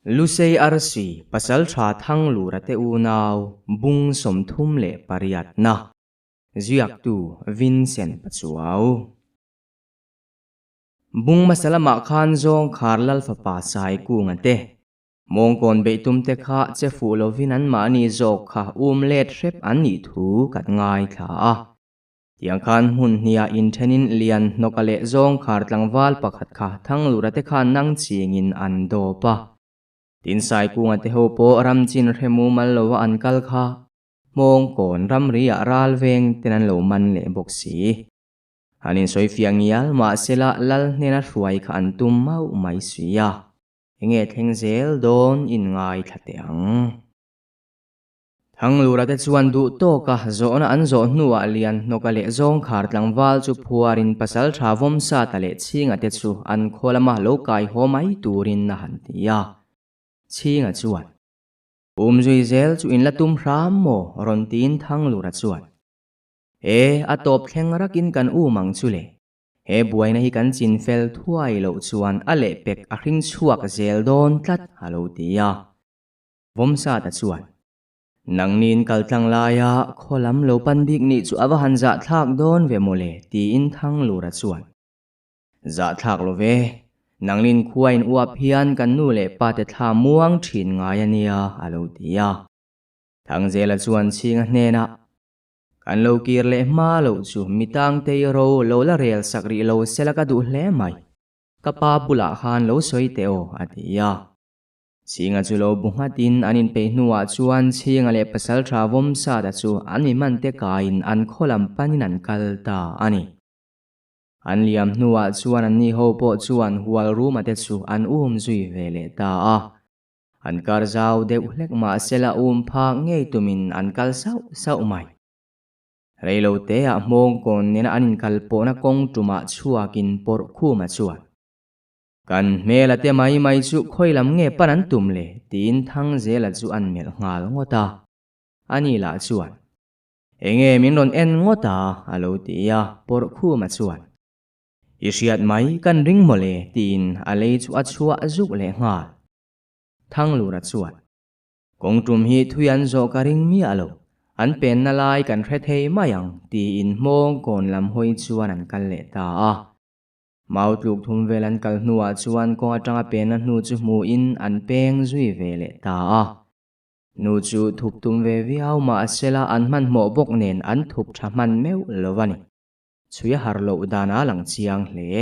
Lusei arsi pasal tha thang lu rate unaw bung som thum le pariat na ziak tu Vincent pachuaw bung masala ma khan zong kharlal fa pa sai ku ngate mong kon be tum te kha che fu lovin an ma ni zok kha let rep an ni thu kat ngai tha a tiang khan hun nia in thenin lian nokale zong khar tlangwal pakhat kha thang lu rate khan nang chingin an do pa tin sai ku ngate ho po ram chin remu mal lo an kal kha mong kon ram ria ral veng tenan lo man le bok si hanin soi fiang yal ma sela lal nena ruai kha an tum mau mai suya enge theng zel don in ngai thateang thang lura te chuan du to ka zona an zo nuwa lian nokale zong khar tlangwal chu phuarin pasal thavom sa tale chinga te chu an kholama lo kai homai turin na han tia chinga chuan zui zel chu in latum ram mo ron tin thang lura chuan atop thleng rakin kan mang chule he buai na hi kan chin fel thuai lo chuan ale pek a hring chuak zel don tlat halo tia vomsa ta chuan nang nin kal tlang laya kholam lo pandik ni chu awa hanza thak don ve mole ti in thang lura chuan za thak lo ve nang nin khuain uap hian kan nu le pa te tha muang thin ngai ania alo tia thang zela chuan chinga hnena kan lo kir le ma lo chu mitang te ro lo la rel sakri lo selaka du hle mai kapa bula khan lo soi te o atia chinga chu lo bunga tin anin pe nuwa chuan chinga le pasal thavom sa da chu ani man te kain an kholam panin an kalta ani an liam nuwa chuan an ni ho po chuan hual ruma te chu an zui vele ta a an kar zau deuh hlek ma sela pha ngei tumin an kal sau mai reilo te a mong kon nena anin kalpo na kong tuma chuakin por khuma chuan kan mela te mai chu khoilam nge panan tumle tin thang zela chu an mel ngal ngota ani la chuan enge min ron en ngota alo tia por khuma chuan isiat mai kan ring mole tin alei chu achua azuk le ngal thang lura chuan kong tum hi thuyan zo ka ring mi alo an pen na lai kan hre thei mayang ti in mong kon lam hoi chuan an kal le ta a mau tluk thum velan kal nuwa chuan kong atanga pen na nu chu mu in an peng zui vele ta a nu chu thup tum ve viau ma sela an man mo bok nen an thup tha man meu lovani chuya harlo dana lang chiang hle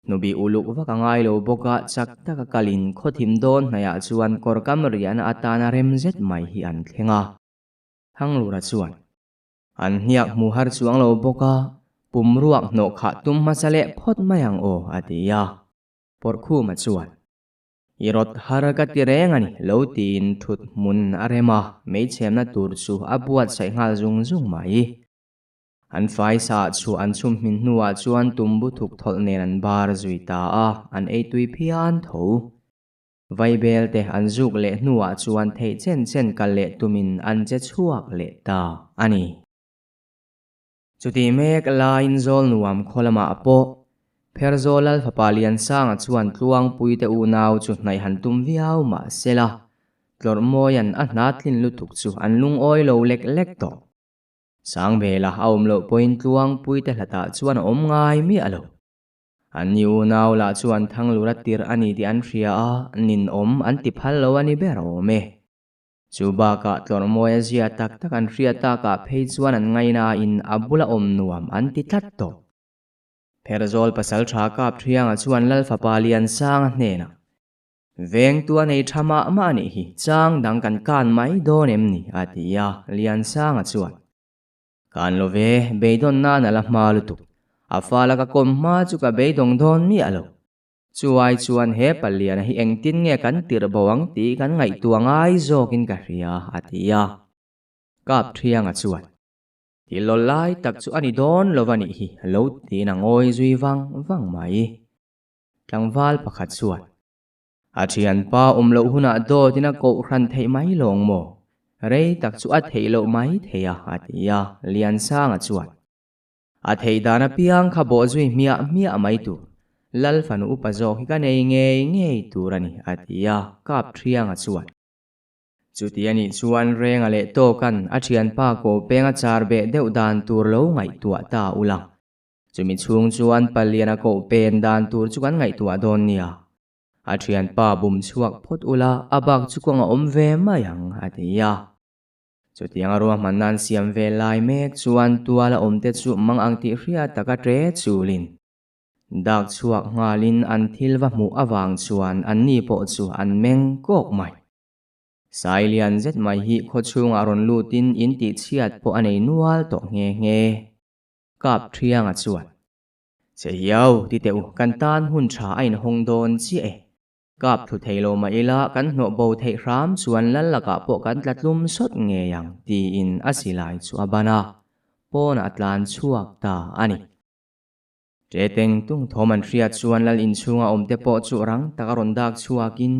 nubi uluk waka ngai lo boka chak taka kalin khothim don hnaya chuan korkam rian atana remzet mai hi an thlenga thang lura chuan an hiak mu har chuang lo boka pumruak no kha tum masale phot mayang o atia porkhu ma chuan irot haraka tirengani lo tin thut mun arema mei chemna tur chu abuat sai ngal zung mai an fai sa chu an chum min nuwa chuan tumbu thuk thol nen an bar zui ta a an ei tui phian tho vai bel te an zuk le nuwa chuan thei chen kal le tumin an che chuak le ta ani chuti mek lain zol nuam kholama apo pherzolal phapalian sanga chuan tluang puite unaw chu hnai han tum viau ma sela tlormoyan a hnatlin lutuk chu an lung oi lo lek to sang bela aum lo point tluang puite hlata chuan ngai mi alo an yu naw la chuan thang lura tir ani ti an hria a nin an ti phal lo ani bero me chuba ka tlormoya zia tak an hria ta ka phei chuan an ngaina in abula nuam an ti that to pherzol pasal tha kap thianga chuan lal fapalian sang hnena veng tua nei thama ma ni hi chang dang kan mai don em ni atia lian sanga chuan kan lo ve beidon na la malutu afala ka kom ma chu ka beidong don mi alo chuai chuan he palian hi engtin nge kan tir bawang ti kan ngai tuangai zokin ka hria atia kap thianga chuan tilolai tak chu ani don lovani hi lo ti na ngoi zui wang mai tlangwal pakhat chuan athian pa lo huna do tina ko hran thei mai long mo rei tak chu a thei lo mai theya atia lian sanga chuan a thei dana piang kha bo zui mia mai tu lal fanu upazok hi ka nei ngei turani atia kap thianga chuan chutiani chuan renga le to kan a thian pa ko penga char be deuh dan tur lo ngai tua ta ulang chumi chung chuan paliana ko pen dan tur chu kan ngai tua don nia a thian pa bum chuak phot ula abak chu konga om ve mayang atia chutianga ruwa manan siam ve lai mek chuan tuala omte chu mang angti hria taka tre chulin dak chuak ngalin an thilwa mu awang chuan an ni po chu an meng kok mai Sailian zet mai hi kho chung aron lutin in ti chiat po anei nual to nge kap thianga chuan che hiau ti teu kan tan hun tha ain hong don chi e kap thu theilo ma ila kan no bo thei ram chuan lal laka po kan tlatlum sot nge yang ti in asilai chu abana pona atlan chuak ta ani Teteng tung thoman riat chuan lal in chunga omte po chu rang takaron dak chuakin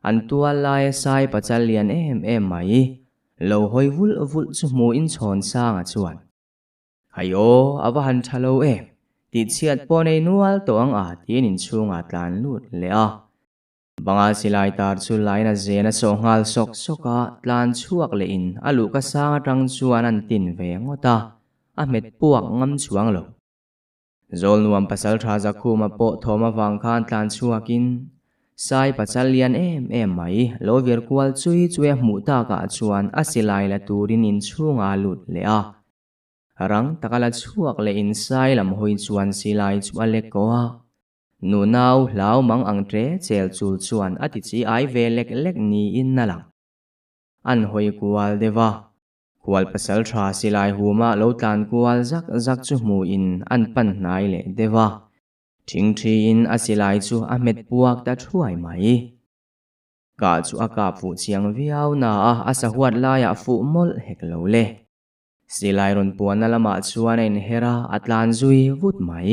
an tual lai sai pachalian em mai lo hoi vul chu mu in chon sanga chuan hayo awahan thalo ti chiat po nei nual to ang a tin in chunga tlan lut le a banga silai tar chu laina zena so ngal sok soka tlan chuak le in alu ka sanga tang chuan an tin ve ngota a met puak ngam chuang lo zol nuam pasal tha zakuma po thoma wang khan tlan chuakin sai pachalian em mai lo ver kwal chui chue mu ta ka chuan asilai la turin in chunga lut le a rang takala chuak le in sai lam hoi chuan silai chu ale ko a nu nau lau mang ang tre chel chul chuan ati chi ai ve lek ni in nalang an hoi kwal dewa kwal pasal tha silai huma lo tlan kwal zak chu mu in an pan nai le dewa thing thi in asilai chu a met puak ta thuai mai ka chu aka fu chiang viau na a asahuat la ya fu mol hek lo le silai ron puan lama chuan in hera atlan zui vut mai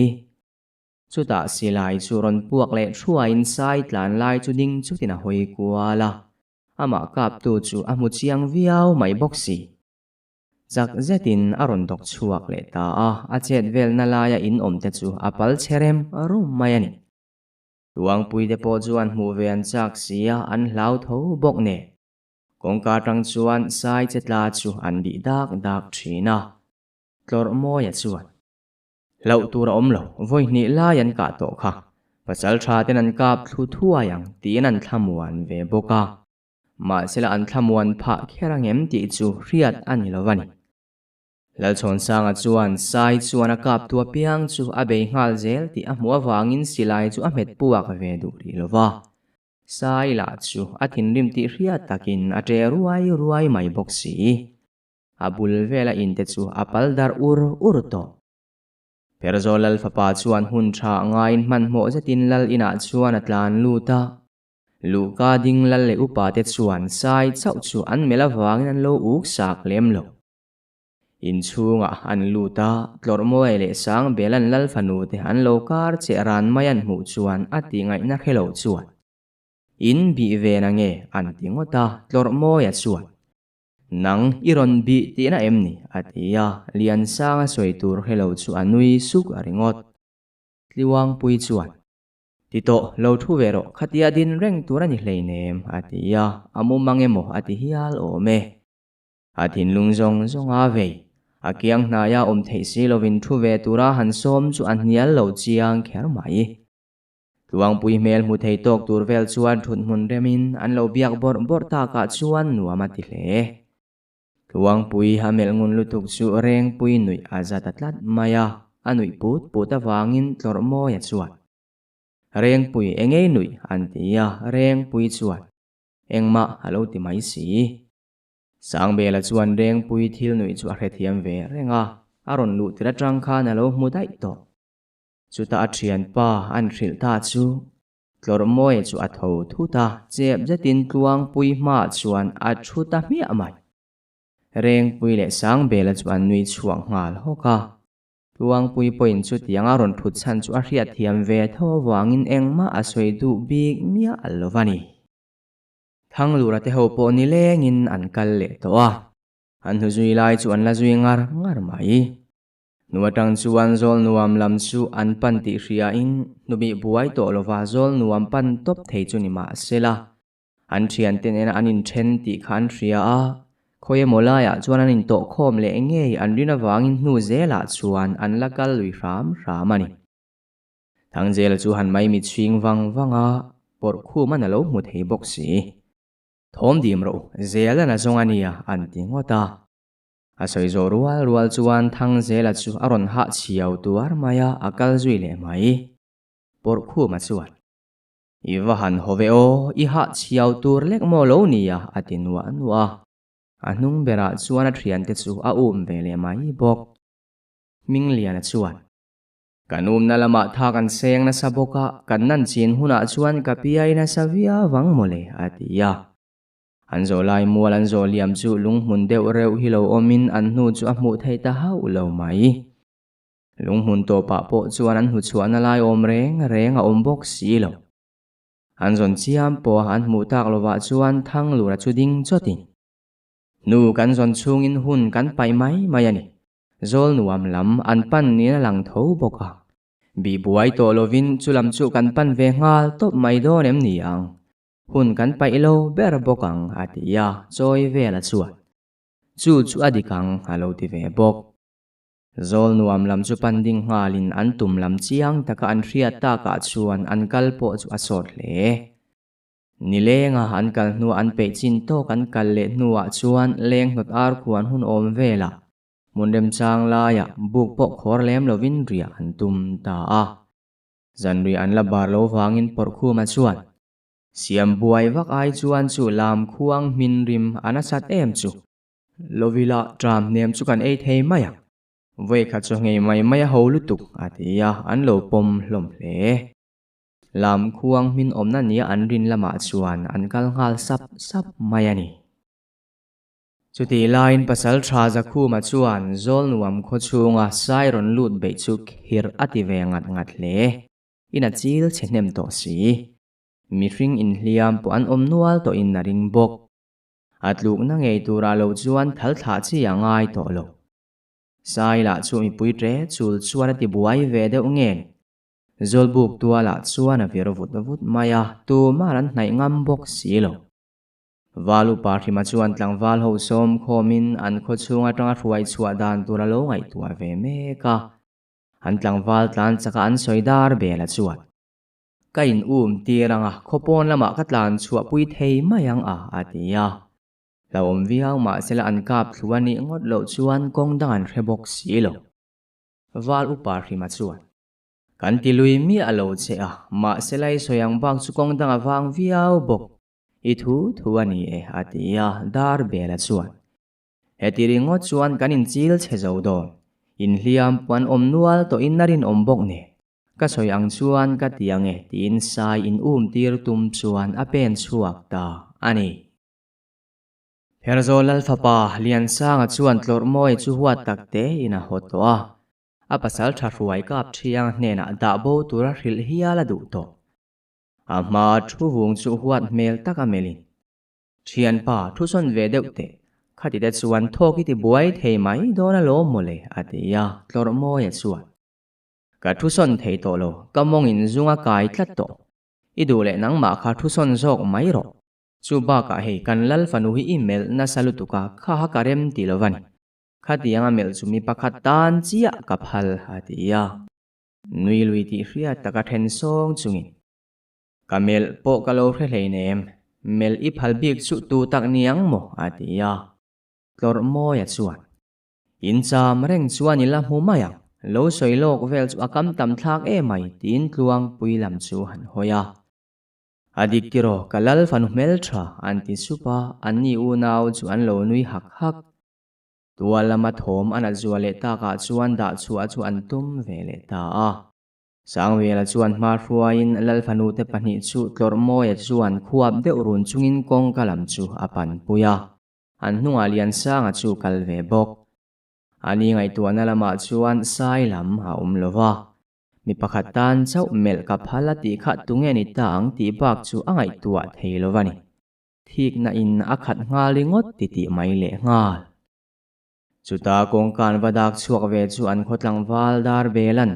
chuta silai chu ron puak le thua in sai tlan lai chu ding chu tina hoi kuala ama kap tu chu amu chiang viau mai boxi Zak zetin aron dok chuak le ta a chet vel na laya in omte chu apal cherem rum mayani tuang pui de po chuan mu ven chak sia an hlau tho bok ne kong ka tang chuan sai chetla chu an di dak thina tlor moya chuan lau tura omlo voi ni layan ka to kha pasal tha ten an kap thu thua yang tin an thlamuan ve boka ma sela an thlamuan pha kherang em ti chu riat ani lovani lal chon sanga chuan sai chuan a kap tua piang chu a bei ngal zel ti a hmuwa wangin silai chu a met puak ve du ri lova sai la chu a thin rim ti riat takin a tre ruai mai boxi a bul vela in te chu a pal dar ur to perzolal fapa chuan hun tha ngain man mo zetin lal ina chuan atlan luta luka ding lal le upa te chuan sai chau chu an mela wangin an lo uk sak lem lo in chunga an luta tlor moe le sang belan lal fanu te an lo kar che ran mayan mu chuan ati ngai na khelo chuan in bi ve na nge an tingota tlor moya chuan nang iron bi ti na emni atia lian sanga soitur hello chu anui suk aringot tliwang pui chuan tito lo thu vero khatia din reng turani hleinem atia amu mangemo ati hial o me athin lungzong zonga ve akiang na ya theisi lovin thu ve tura han som chu an hial lo chiang kher mai tuang pui mel mu thei tok tur vel chuan thun mun remin an lo biak bor ta ka chuan nuama ti hle tuang pui hamel ngun lutuk chu reng pui nui azat atlat maya anui put awangin tlor moya chuan reng pui engei nui antia reng pui chuan engma halo ti mai si sang bela chuan reng pui thil nui chu a hrethiam ve renga aron lu tira tang kha na lo mu dai to chuta a thian pa an hril ta chu tlor moya chu a tho thu ta chep zetin tuang pui ma chuan a thu ta mi amai reng pui le sang bela chuan nui chuang ngal hoka tuang pui poin chu tiang aron thut chan chu a hriat thiam ve tho wangin engma a soi du big mia allovani thang lura te ho po ni lengin an kal le to a an hu zui lai chu an la zui ngar mai nuatang chuan zol nuam lam chu an pan ti hria in nubi buai to lova zol nuam pan top thei chu ni ma sela an thian ten en anin then ti khan hria a khoye molaya chuan anin to khom le nge an rina wangin hnu zela chuan an lakal lui ram ani thang zel chu han mai mi ching wanga por khu man alo mu thei bok si thom dim ro zela na zong ania an ti ngota asoi zo rual chuan thang zela chu aron ha chiau tuar maya akal zui le mai por khu ma chuan iwa han hove o I ha chiau tur lek mo lo nia atinwa anung bera chuan a thian te chu a ve le mai bok ming lian chuan kanum na lama tha kan seng na saboka kan nan chin huna chuan kapiai na savia wang mole atia anzo lai mual anzo liam chu lungmun deuh reuh hi lo omin an hnu chu a hmuh thei ta hau lo mai lungmun to pa po chuan an hu chuan a lai om reng a om bok si lo anzon chiam po an hmuh tak lova chuan thang lura chu ding chotin nu kan zon chungin hun kan pai mai ani zol nuam lam an pan ni na lang tho boka bi buai to lovin chulam chu kan pan ve ngal top mai don em ni ang hun kan pai lo ber bokang atia choi vela chuan chu adikang alo ti ve bok zol nuam lam chu pan ding ngalin an tum lam chiang taka an hriat ta ka chuan an kal po chu asot le ni lenga an kal hnu an pe chin to kan kal le hnuwa chuan leng hnot ar khuan hun om vela mundem chang laya buk po khor lem lovin ria an tum ta a zanri an la bar lo wangin por khu ma chuan siam buai vak ai chuan chu lam khuang min rim anasat em chu lovila tram nem chu kan ei thei maya voi kha chu ngei mai ho lutuk atia an lo pom hlom hle lam khuang min omna nia an rin lama chuan an kal ngal sap mai ani chuti lain pasal tha za khu ma chuan zol nuam kho chunga sairon lut be chu hir ati ve ngat le ina chil chenem to si mi ring in hliam po an om nual to in naring bok atluk na ngei tura lo chuan thal tha chi angai to lo sai la chu mi pui tre chul chuan ati buai ve de ungen zol buk tua la chuan a vir vut maya tu maran hnai ngam bok si lo valu parthi ma chuan tlang val ho som khomin an kho chunga tanga hruai chua dan tura lo ngai tua ve me ka an tlang val tlan chaka an soidar bela chuan kain tiranga khopon lama katlan chua pui thei mayang atia la om viau ma sela an kap thluani ngot lo chuan kong dangan hrebok si lo val parthi ma chuan kan ti lui mi alo che ma selai soyang bang chu kong danga wang viau bok I thu ani atia dar bela chuan hetiri ngo chuan kanin chil chezo don in hliam pan om nual to in narin om bok ne ka soyang chuan ka tiang tin sai in tir tum chuan a pen chuak ta ani herzol alfapa lian sanga chuan tlor moi chu huat takte ina hotwa a pasal tha ruai kap thiang hnena da bo tura hril hiala du to ama thu wung chu huat mel taka melin thian pa thu son ve deute khati de chuan thoki ti buai thei mai dona lo mole atia tlor moi chuan ka thu son thei to lo kamong in zunga kai tlat to idule nang ma kha thu son zok mai ro chu ba ka hei kan lal fanu hi email na salutuka kha ha karem ti lovani khatianga mel chu mi pakhat tan chia ka phal atia nui lui ti hria taka then song chungin kamel po kalo hleinem mel I phal bik chu tu tak niang mo atia tlor moya chuan in cham reng chuan ila hmu mayang lo soilok vel chu akam tam thlak e mai tin tluang puilam chu han hoya adik tiro kalal fanu mel tha anti supa anni u naw chu an lo nui hak tualama thom ana zuale ta ka chuan da chu an tum vele ta sangwela chuan mar hruain lalfanu te pahnih chu tlor moya chuan khuap deuh run chungin kong kalam chu apan puya an hnunga lian sanga chu kalve bok ani ngai tuana lama chuan sai lam ha lova mi pakhat tan chau mel ka phala ti kha tunge ni tang ti bak chu angai tua thei lovani thik na in akhat ngali ngot ti mai le ngal chuta kong kan vadak chuak ve chu an khotlang wal dar belan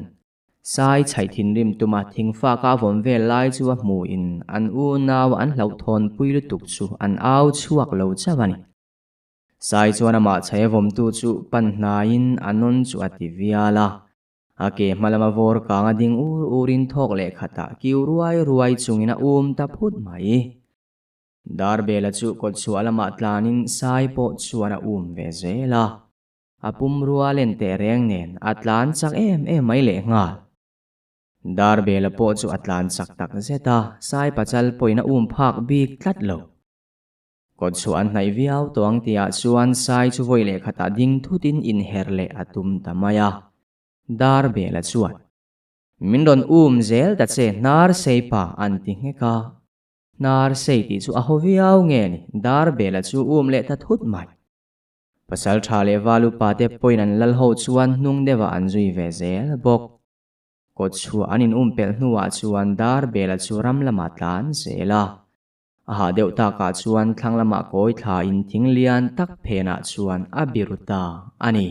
sai chai thin rim tuma thingfa ka vom vel lai chu a hmu in an u naw an hlau thon pui lu tuk chu an au chuak lo chawani sai chuan ama chai vom tu chu pan hna in anon chu ati viala ake malama vor kanga ding urin thok le khata kiu ruai chungina ta phut mai dar bela chu kot chu alama tlanin sai po chuana ve zela apum rualen te reng nen atlan chak em mai le ngal dar bela po chu atlan chak tak zeta sai pachal poina phak bik tlat lo kot chu an hnai viau tawng tia chuan sai chu voi le khata ding thutin in her le atum tamaya dar bela chuan mindon zel ta che nar seipa an ti ngeka nar sei ti chu a hoviau nge ni dar bela chu le ta thut mai pasal tha le walu pa te poinan lal ho chuan hnung dewa an zui ve zel bok kot chu anin pel hnuwa chuan dar bela chu ram lama tlan zela aha deuh ta ka chuan thlang lama koi thla in thinglian tak phena chuan abiruta ani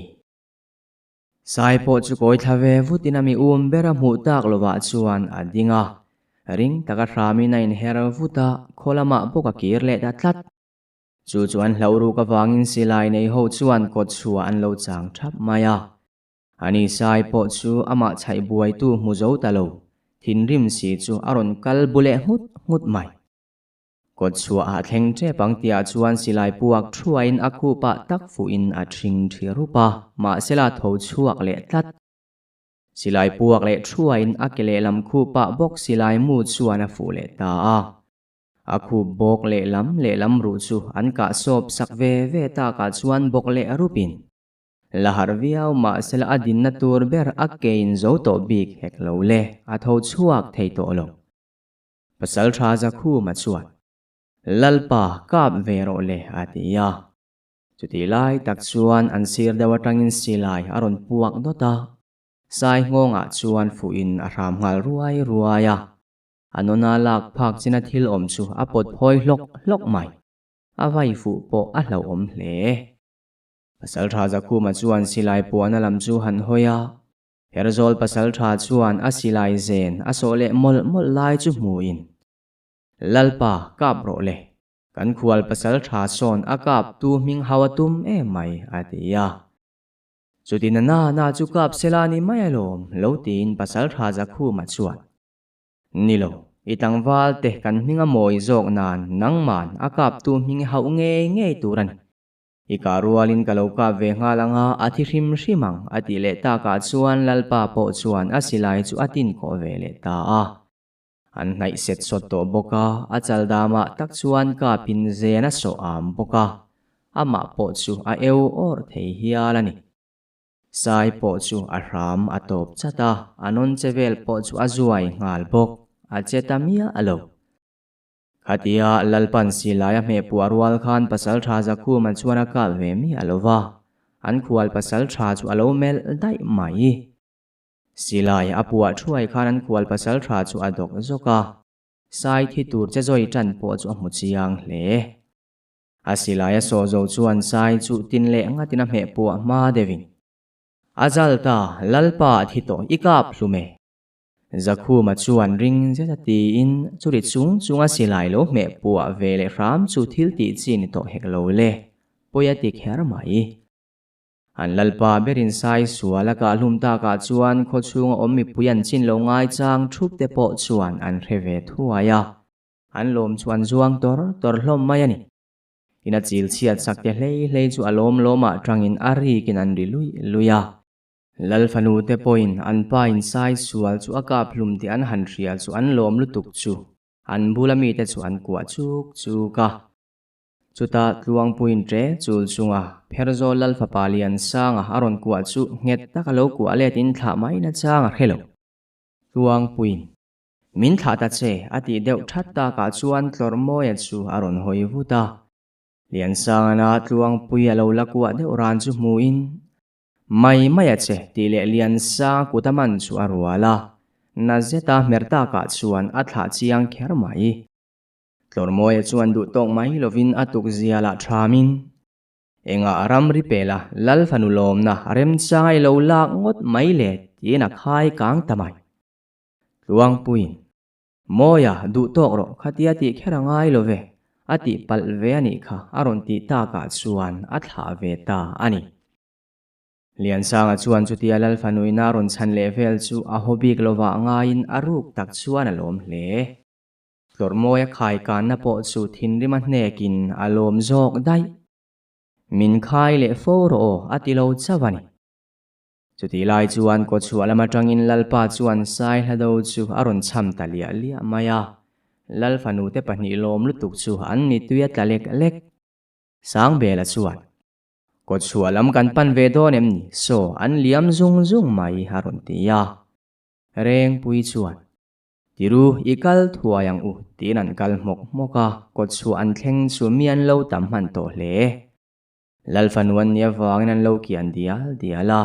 sai po chu koi thla ve vutinami bera hmu tak lova chuan adinga ring taka hramina in her vuta kholama boka kir le ta tlat chu chuan hlauru ka wangin silai nei ho chuan kot chua an lo chang thap maya ani sai po chu ama chai buai tu mu zo ta lo thin rim si chu aron kal bule ngut mai kot chua a thleng che pangtia chuan silai puak thuain aku pa tak fu in a thing thirupa ma sela tho chuak le tlat silai puak le thuain akele lam khu pa bok silai mu chuan a fu le ta a aku bok le lam ru chu an ka sop sak ve ta ka chuan bok le arupin lahar viau ma sela adin na tur ber akein zo to bik hek lo le a tho chuak thei to lo pasal tha za khu ma chuan lalpa kap ve ro le atia chuti lai tak chuan an sir dewa tangin silai aron puak dota sai ngonga chuan fu in a ram ngal ruaya anona lak phak china thil om chu apot phoi hlok mai avai fu po a hlo om hle pasal tha za khu ma chuan silai puana lam chu han hoya herzol pasal tha chuan a silai zen a so le mol lai chu hmu in lalpa kap ro le kan khual pasal tha son akap tu ming hawatum mai atia chutin na chu kap selani mai alom lo tin pasal tha za khu ma chuan nilo itang wal te kan minga moi zok nan nangman akap tu ming hau nge turan ikarualin kaloka ve ngalanga athi hrimang ati le ta ka chuan lalpa po chuan asilai chu atin ko ve le ta a an nai set sot to boka achal dama tak chuan ka pin zena so am boka ama po chu a eu or thei hialani sai po chu a ram atop chata anon chevel po chu azuai ngal bok a chetamia alo khatia lalpan silaya me puarwal khan pasal tha za khu man chuana ka ve mi alova an khual pasal tha chu alo mel dai mai silai apua thuai khan an khual pasal tha chu adok zoka sai thi tur che zoi tan po chu mu chiang hle asilaya so zo chuan sai chu tin le ngatina me pu ma devin azalta lalpa thito ikap hlume zakhu ma chuan ring zeta ti in churi chunga silai lo me puwa vele ram chu thil ti chin to hek lo le poyatik her mai an lalpa berin sai suala ka lumta ka chuan kho chunga ommi puyan chin lo ngai chang thup te po chuan an reve thuaya an lom chuan zuang tor hlom mai ani ina chil chiat sak te hlei chu alom loma tangin ari kin an ri luya lalfanu te point an pa in sai sual chu aka plum ti an han rial chu an lom lutuk chu an bulami te chu an kwa chuk ka chuta tluang puin tre chul chunga pherzo lalfa palian sanga aron kwa chu nget takalo kwa le tin thla mai na changa khelo tluang puin min thla ta che ati deuh thatta ka chuan tlormoya chu aron hoi vuta lian sanga na tluang pui alo lakwa de oran chu muin mai che ti le lian sa kutaman chu arwala na zeta merta ka chuan athla chiang kher mai tlormoya chuan du tong mai lovin atuk ziala thamin Enga aram ripela lal fanulom na rem changai lo lak ngot mai le tina khai kang tamai. Luang puin. Moya du tok ro khatia ti khera ngai lo ve. Ati pal ve ani kha aron ti ta ka chuan atha ve ta ani. Lian sang a chuan chu tia lal fanui na ron chan le vel chu a hobik lova ngain aruk tak chuan alom hle. Tlor moya khai kan na po chu thin rima hnekin alom zok dai. Min khai le foro o ati lo chavani. Chu ti lai chuan ko chu alama tangin lalpa chuan sai hado chu aron cham talia lia maya. Lal fanu te pahni lom lutuk chu an ni tuya tlalek lek. Sang bela chuan. Ko chu alam kan pan ve don em ni so an liam zung zung mai haron tiya. Reng pui chuan. Tiru ikal thuayang u tinan kal mok moka ko chu an thleng chu mian lo tam man to hle. Lal fanuan niya vangin an lo kian diala.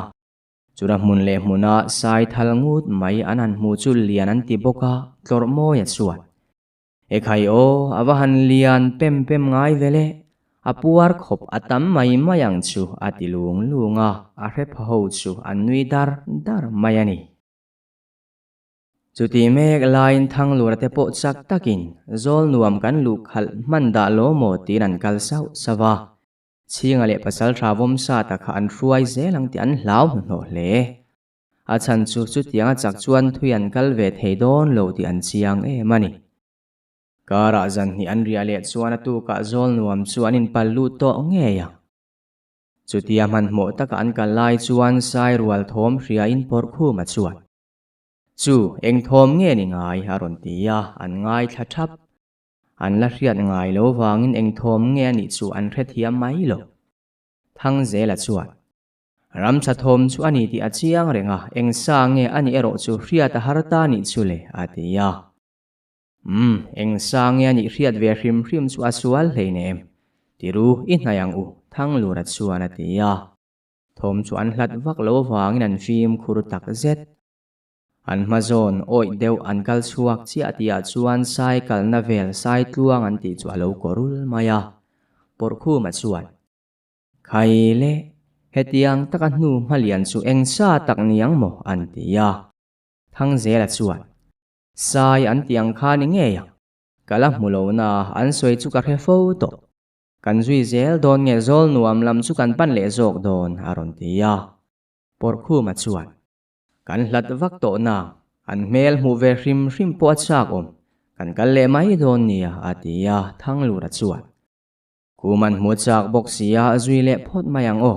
Chura mun le muna sai thal ngut mai anan mu chu lian an ti boka tlor mo ya chuan. E khai o avahan lian pem ngai vele. Apuar khop atam mai mayang chu atilung lunga arep ho chu anui dar mayani. Chuti mek lain thang lurate po chak takin zol nuam kan lu khal manda lo mo tinan kal sau sawa. Chinga le pasal travom sa ta kha an ruai zelang ti an lau no le. A chan chu tianga chak chuan thuyan kal ve thei don lo ti an chiang e mani. Kara zan ni an riale chuan atu ka zol nuam chuan in pallu to ngeya. Chutia man mo taka an kalai chuan sai rual thom ria in porkhu ma chuan. Chu eng thom nge ni ngai haron tia an ngai thathap. An la riat ngai lo wangin eng thom nge ni chu an ret hiam mai lo. Thang zela chuan. Ram cha thom chu ani ti achiang renga eng sa nge ani ero chu riat harta ni chu le atia. Eng sang ya ni riat ve hrim chu asual leinem. Tiru inayang u thang lurat chuan atia. Thom chu an hlat vak lo wangin an fim khur tak zet. An mazon oi deu an kal chuak chi atia chuan sai kal na vel sai tluang an ti chu alo korul maya. Porkhu ma chuan. Khai le hetiang takan nu malian chu eng sa tak niang mo an tia. Thang zela chuan. Sai an tiang kha ni ngeya. Kala mulo na an soi chu ka refo to. Kan zui zel don nge zol nuam lam chu kan pan le zok don aron tia. Porkhu ma chuan. Kan hlat vak to na. An mel mu ve hrim po at sak om. Kan kal le mai don niya atia thang lura chuan. Kuman mu chak bok siya zui le pot mayang o.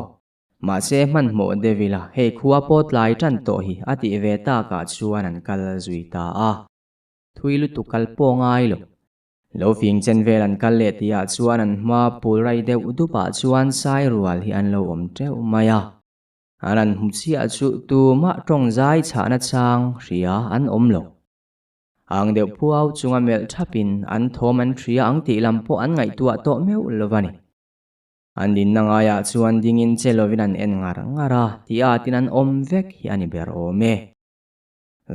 Ma se man mo devila hei kuwa pot lai chan to hi ati ve ta ka chuan an kal zui ta a. Thui lutu kal po ngai lo. Lo fing chen vel an kal le tia chuan an ma pul rai deu udupa chuan sai rual hi an lo om treu maya. Anan hmchia chu tu ma trong zai chana chang ria an om lo. Ang deu puaw chunga mel thapin an thom an tria ang ti lampo an ngai tua to meu lovani. An din na ngaya chuan dingin che lovin an en ngara tia tinan om vek hi ani ber ome.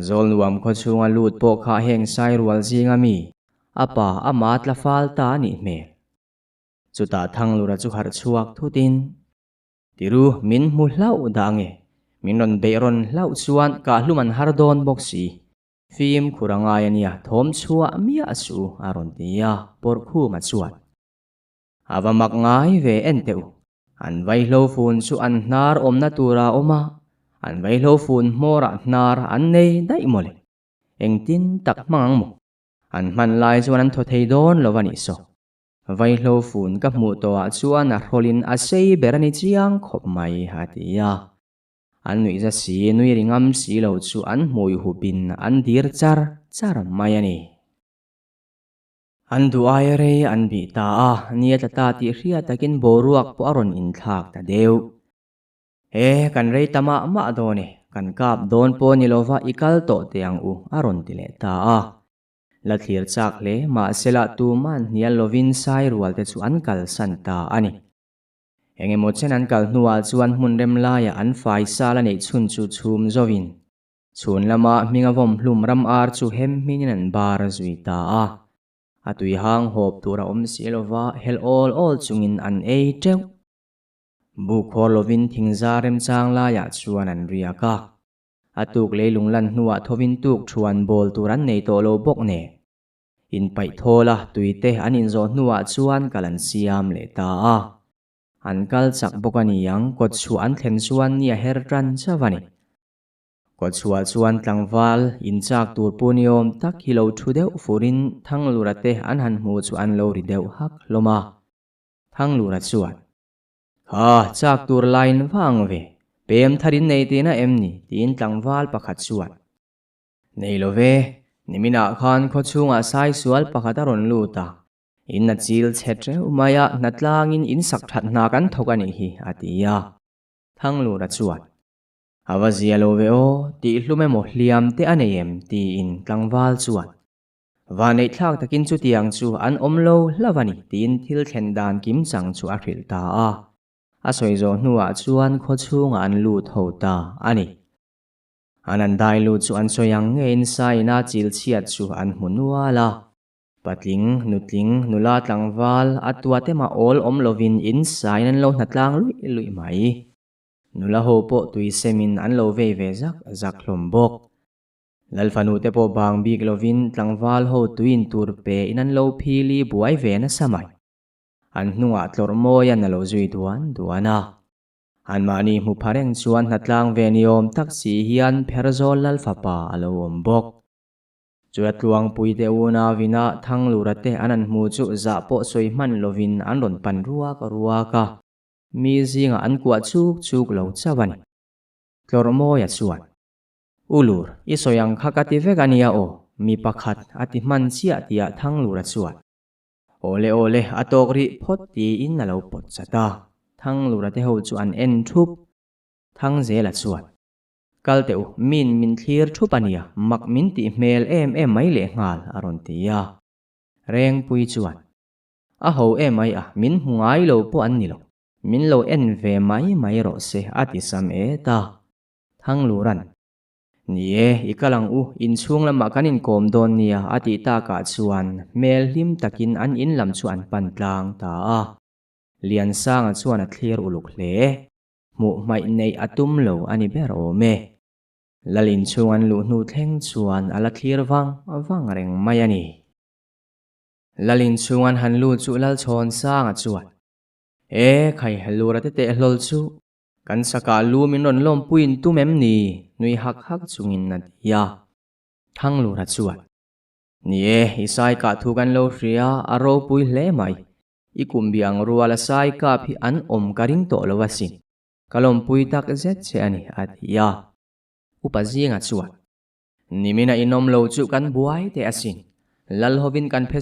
Zol nuam ko chunga lut po kha heng sai rual zinga mi. Apa amat la fal ta ni me. Chuta thang lura chu har chuak thutin. Tiru min mu lau dange. Minon beiron lau chuan ka luman har don boksi. Fim kurangaya niya thom chua mia su aron tia porkhu ma chuan. Ava mak ngai ve enteu. An vai lo fun chu an nar om na tura oma. An vai lo fun mora nar an nei dai mole. Eng tin tak mang mo. An man lai chuan an thothei don lovani so. Vai lo fun ka mu toa chuan a rolin a sei berani chiang khop mai hatia. An nui za si nui ringam si lo chu an mui hupin an dir char mayani. An duai rei an bi ta a nia ta ti ria takin boruak po aron in thak ta deu. Kan rei tama ma done kan kap don po nilova ikal to tiang u aron tile ta a. La thlir chak le ma sela tu man nia lovin sai rual te chu an kal san ta ani. Engemo chen an kal nual chuan mun rem laya an fai sala nei chun chu chum zovin. Chun lama minga vom hlum ram ar chu hem minin an bar zui ta a. Atui hang hop tura om silova hel all chungin an ei treu. bu khor lovin thingzarem chang la ya chuan an riaka atuk leilung lan hnuwa thovin tuk thuan bol turan nei to lo bok ne in pai thola tuite an in zo hnuwa chuan kalan siam le ta a an kal chak bokani yang kot chu an thlen chuan nia her tran chawani kot chua chuan tlangwal in chak tur puniom tak hilo thu deuh furin thanglurate an han hmu chu an lo ri deuh hak loma thanglura chuan chak tur lain wang ve pem tharin nei te na em ni tin tlangwal pakhat chuan nei lo ve nimina khan kho chunga sai sual pakhat a ron luta in na chil chetre umaya natlangin in sak that na kan thokani hi atia thanglura chuan awazia lo ve o ti hlume mo hliam te aneem ti in tlangwal chuan vanei thlak takin chu tiang chu an omlo hlavani tin thil thlen dan kim chang chu a hril ta a soizo hnuwa chuan kho chunga an lut ho ta ani anan dai lu chu an soyang nge in sai na chil chiat chu an hmunuala patling nutling nula tlangwal atwa te ma ol om lovin in sai nan lo natlang lui mai nula ho po tui semin an lo ve zak hlombok lalfanu te po bang bik lovin tlangwal ho tuin turpe in an lo phili buai ve na samai an hnunga tlor moya na lo zui duana an mani mu phareng chuan natlang ve niom tak si hian pherzol lalfapa alo ombok chuat luang puite una vina thanglurate anan hmu chu za po soi man lovin an ron pan ruaka mi zinga an kwa chuk lo chawani tlor moya chuan ulur isoyang khakati vegania o mi pakhat ati man chia tia thanglura chuan ole atokri photi in na lo pot chata thanglurate ho chu an en thup thangzela chuan kalteu min thlir thupania mak min ti hmel em mai le ngal aron tia reng pui chuan a ho ai min hungai lo po an ni lo min lo en ve mai ro se ati sam ta thangluran nie ikalang in chung lama kanin kom don nia ati ta ka chuan mel hlim takin an in lam chuan pantlang ta lian sang chuan a thlir uluk hle mu mai nei atum lo ani ber o me lalin chuan lu hnu thleng chuan ala thlir wang reng mai ani lalin chuan han lu chu lal chhon sang chuan khai halurate te hlol chu kan saka lu min ron lom puin tu mem ni nui hak chungin na ya thanglura chuan nie isai ka thu kan lo ria aro pui hle mai ikumbiang ruala sai ka phi an om karing to lo wasin kalom pui tak zet che ani atia upazinga chuan nimina inom lo chu kan buai te asin lal hovin kan phe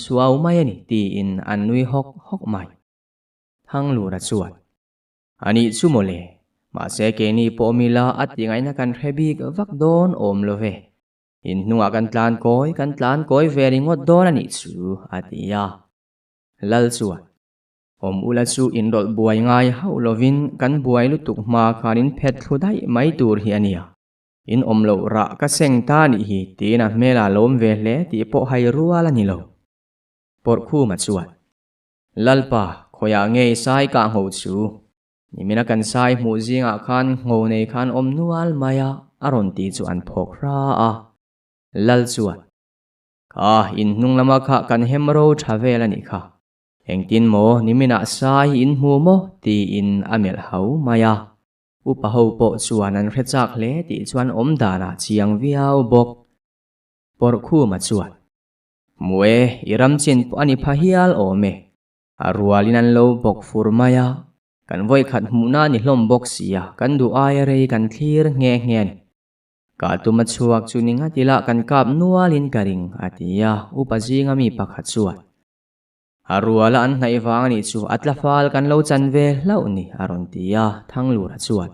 suau mai ani ti in an nui hok mai thanglura chuan ani chumole ma se ke ni pomila atingai na kan rebik vak don om love in nuwa kan tlan koi veringot don ani chu atia lal chuan om ula chu in rol buai ngai hau lovin kan buai lutuk ma khanin phet thludai mai tur hi ania in om lo ra ka seng ta ni hi tina mela lom ve hle ti po hai ruala ni lo por khu ma chuan lalpa khoya nge sai ka ho chu nimina kan sai mu zinga khan ngo nei khan om nual maya aron ti chu an phok ra lal chuan in hnung lama kha kan hemro thavel ani kha engtin mo nimina sai in mu mo ti in amel hau maya upa ho po chuan an rechak hle ti chuan om dana chiang viau bok por khu ma chuan mue iram chin po ani phahial ome arualin an lo bok furmaya kan voi khat hmuna ni hlom bok sia kan du ai rei kan thlir nge ni ka tuma chuak chuninga tila kan kap nualin karing atia upazinga mi pakhat chuan aruala an hnai wang ni chu atlafal kan lo chan ve hlau ni aron tia thanglura chuan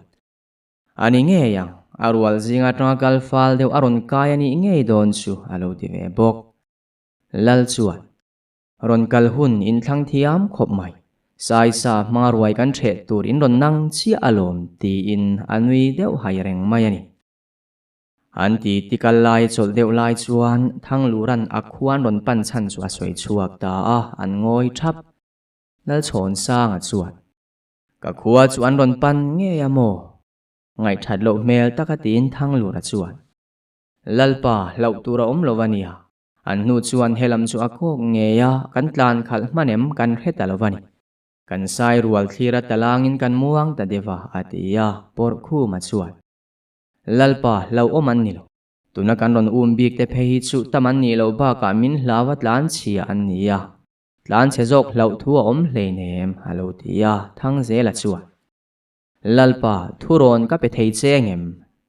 ani nge yang arual zinga tangkal fal deu aron kai ani nge don chu alo ti ve bok lal chuan ron kal hun in thlang thiam khop mai sai sa mangaruai kan the tur in ron nang chi alom ti in anui deuh hai reng mai ani an ti tikal lai chol deuh lai chuan thangluran akhuan ron pan chan chu a soi chuak ta an ngoi thap lal chhon sang chuan ka khuwa chu an ron pan nge ya mo ngai that lo mel takatin thang lura chuan lalpa lau tura lovania an nu chuan helam chu akok nge ya kan tlan khal manem kan hreta lovani kan sai rual thira talangin kan muang ta dewa atia por khu ma chuan lalpa lau oman nilo tuna kan ron bik te phe hi chu taman ni lo ba ka min hlawa tlan chia an nia tlan chezok lau thu hle nem halo tia thang zela chuan lalpa thuron ka pe thei chengem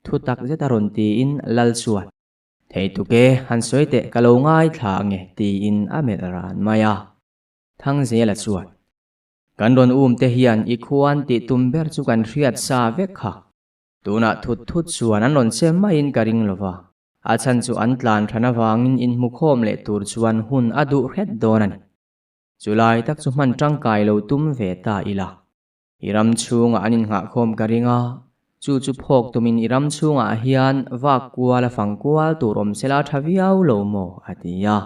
thu tak zeta ron ti in lal chuan thei tu ke han soite kalo ngai thla nge ti in amel ran maya thang zela chuan kan ron te hian I khuan ti tumber chu kan riat sa vek kha tuna thut chuan an ron chem mai in karing lova a chan chu an tlan thana wangin in mukhom le tur chuan hun adu ret donani chulai tak chu man tangkai lo tum ve ta ila iram chunga anin nga khom karinga chu phok tumin iram chunga hian wak kuala fangkual turom sela thaviau lo mo atia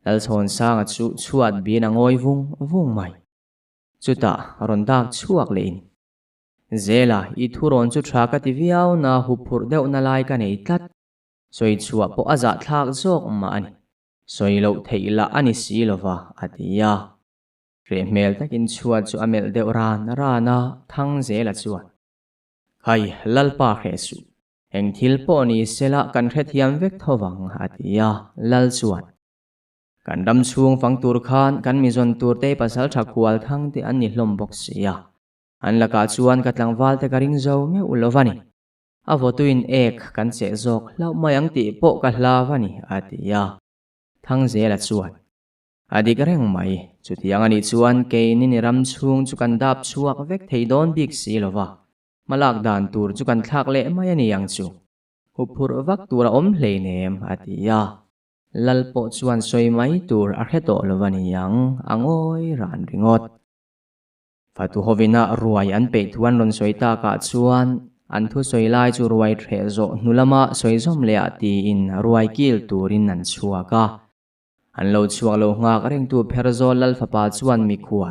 lal chon sanga chu chuat bin angoi vung mai chuta rondak chuak lein zela I thuron chu thaka tiviau na hupur deuh na lai ka nei tlat soi chua po aza thak zok ma ani soi lo theila ani si lova atia re mel takin chuat chu amel deuh rana thang zela chuan khai lalpa khesu eng thil po ni sela kan hret hiam vek thowang atia lal chuan kan dam chung fang tur khan kan mi zon tur te pasal thakwal thang te an ni hlom bok sia an laka chuan katlang wal te karing zo me ulovani avotuin ek kan che zok lau mayang ti po ka hlavani atia thang zela chuan adik reng mai chutiang ani chuan ke ni ram chung chu kan dap chuak vek theidon bik si lova malak dan tur chu kan thlak le mai ani yang chu hupur vak tura hle nem atia lalpo chuan soi mai tur a hreto lovani yang angoi ran ringot fatu hovina ruai an pe thuan ron soita ka chuan an thu soi lai chu ruai the zo nulama soi zom le ati in ruai kil turin an chuaka an lo chuak lo ngak reng tu pherzo lal fa pa chuan mi khuwa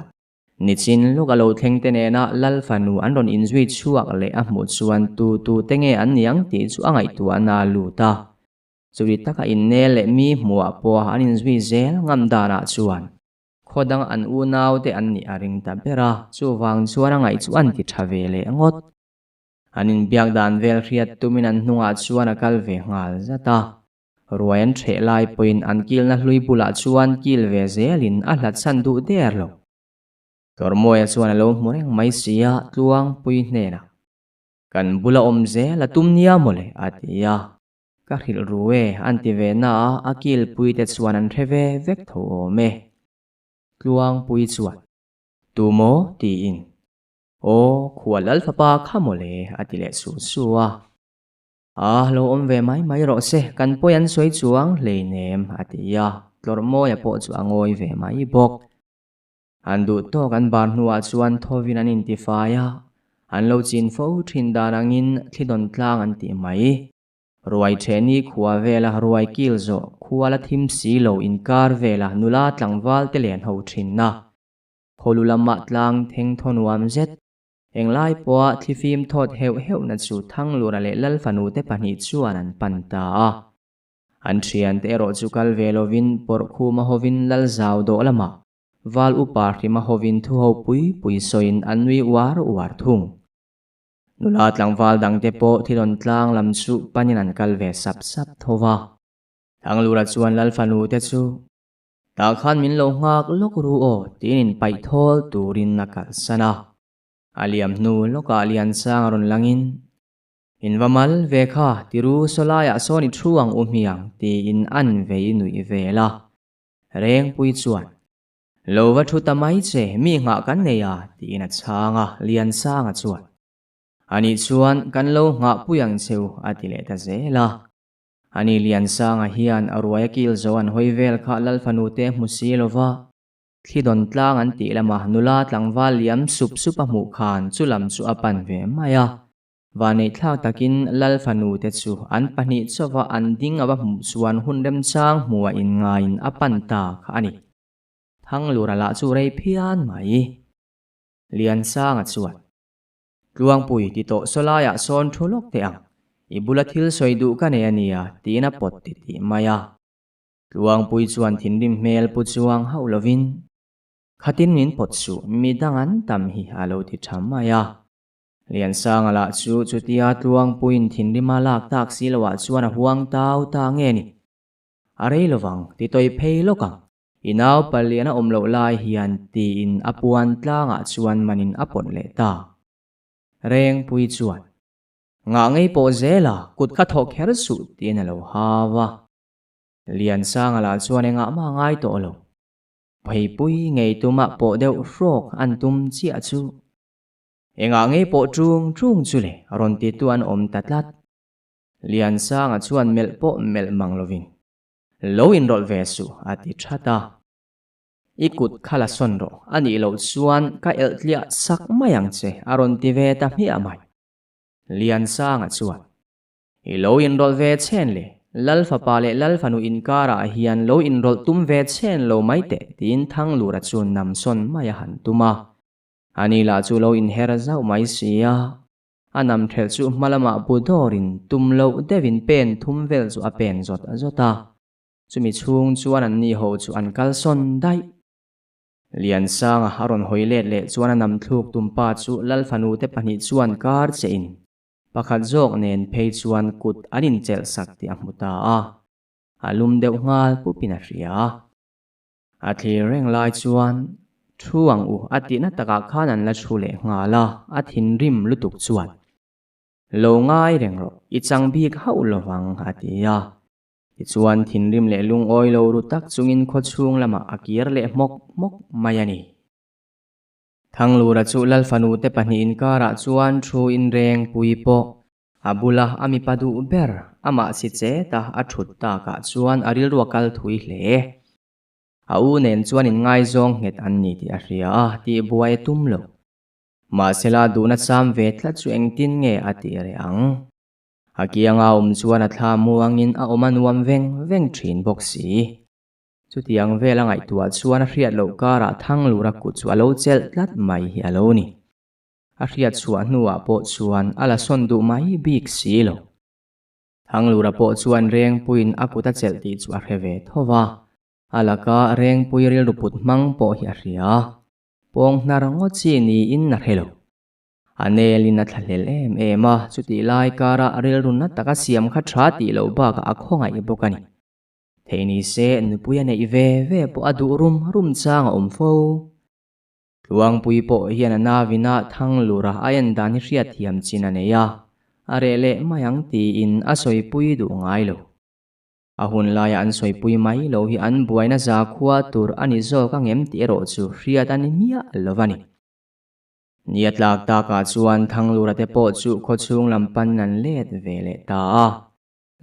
nichin luka lo thlengte ne na lal fanu an ron inzui chuak le a mu chuan tu tenge an niang ti chu angai tu ana luta churi taka in ne le mi muwa po an inzui zel ngam dana chuan khodang an u naw te an ni aring ta bera chu wang chuan angai chu an ti thave le angot anin biak dan vel riat tumin an hnunga chuan a kal ve ngal zata ruai an the lai point an kil na hlui bula chuan kil ve zelin a hlat san du der lo tormoya chuan alo moreng mai sia tluang pui hnena kan bula ze la tumnia mole atia ka hil ruwe an ti ve na akil pui te chuan an theve vek tho me tluang pui chuan tumo ti in o khual alfapa khamole atile su suwa lo ve mai ro se kan poyan soi chuang le nem atia tlormo ya po chu angoi ve mai bok andu to kan bar nuwa chuan thovin an intifaya an lo chin fo thin darangin thidon tlang an ti mai ruai theni khuwa vela ruai kil zo khuala thim si lo in kar vela nula tlangwal te len ho thinna pholulama tlang theng thonwam zet englai poa thifim thot heu na chu thang lura le lal fanu te pani chuan an panta an thian te ro chu kal velovin por khu ma hovin lal zau do lama wal upar hi ma hovin thu ho pui soin anui war thung nula tlangwal dang te po thilon tlang lam chu panin an kal ve sap thowa thang lura chuan lal fanu te chu ta khan min lo ngak lok ru o tinin pai thol turin nakal sana aliam nu loka alian sang ron langin invamal vekha tiru solaya soni thuang umiang ti in an vei nui vela reng pui chuan lova thu tamai che mi nga kan neya ti na changa lian sanga chuan ani chuan kan lo nga puyang cheu atile ta zela ani lian sanga hian arwaya kil zoan hoivel kha lal fanu te musilova thidon tlang an ti lama nula tlangwal liam sup a mu khan chulam chu apan ve maya vanei thlau takin lal fanu te chu an pani chowa an ding awa mu chuan hunrem chang muwa in nga in apan ta kha ani thang lura la chu rei phian mai lian sang a chuan tluang pui ti to solaya son thulok te ang ibula thil soidu ka ne ania tina pot ti maya tluang pui chuan thinrim hmel pu chuang hau lovin khatin min pot su midangan tam hi alo ti tham maya lian sang ala chu tia tluang puin thinrima lak tak silwa chuan a huang tau ta nge ni arei lovang ti toi phei lokang inaw paliana omlo lai hian ti in apuan tlanga chuan manin apon le ta reng pui chuan nga ngei po zela kut kha thok her su ti na lo hawa lian sang ala chuan nga ma ngai to lo phei pui ngei tuma po deuh frok an tum chia chu enga ngei po trung chu le ron ti tuan om tatlat lian sang a chuan mel po mel mang lovin lo in rol ve su ati thata ikut khala sonro ani lo chuan ka eltlia sak mayang che aron ti ve ta mi amai lian sang a chuan i lo in rol ve chen le lalfa pa le lalfa nu inkara hian lo in rol tum ve chen lo mai te tin thang lura chun nam son maya han tuma ani la chu lo in her zau mai sia anam thel chu malama budorin tum lo devin pen thum vel chu a pen zot azota chumi chung chuan an ni ho chu an kal son dai lian sang aron hoilet le chuan anam thluk tumpa chu lalfanu te pani chuan kar che in pakhat jok nen phei chuan kut anin chel sak ti amuta a alum deuh ngal pupina ria a thlir reng lai chuan thuang u ati na taka khan an la thu le ngala a thin rim lutuk chuan lo ngai reng ro I chang bik hau lowang atia I chuan thin rim le lung oi lo ru tak chungin kho chung lama akir le mok mayani thang lura chu lalfanu te pani in kara chuan thu in reng pui po abula ami padu ber ama si che ta a thut ta ka chuan aril ruakal thui hle au nen chuan in ngai zong het an ni ti a ria ti buai tum lo ma sela du na cham ve thla chu engtin nge ati re ang akianga chuan a thla muangin a omanuam veng thin boxi chu tiang vela ngai tua chuan a hriat lo kara thang lura ku chu alo chel tlat mai hi alo ni a hriat chuan nuwa po chuan ala son du mai bik si lo thang lura po chuan reng puin akuta chel ti chu a hrewe thowa alaka reng pui ril ruput mang po hi a ria pong nar ngo chi ni in na helo anelin na thalel ema chuti lai kara ril run na taka siam kha tha ti lo ba ka akhonga I bokani theini se nupuya nei ve po adu rum chang om fo luang pui po hian na vina thang lura ayan dan hriat thiam china neya arele mayang ti in asoi pui du ngai lo ahun laya an soi pui mai lo hi an buaina za khuwa tur ani zo ka ngem ti ro chu hriat ani mia lovani niat lak ta ka chuan thang lura te po chu kho chung lampan nan let vele ta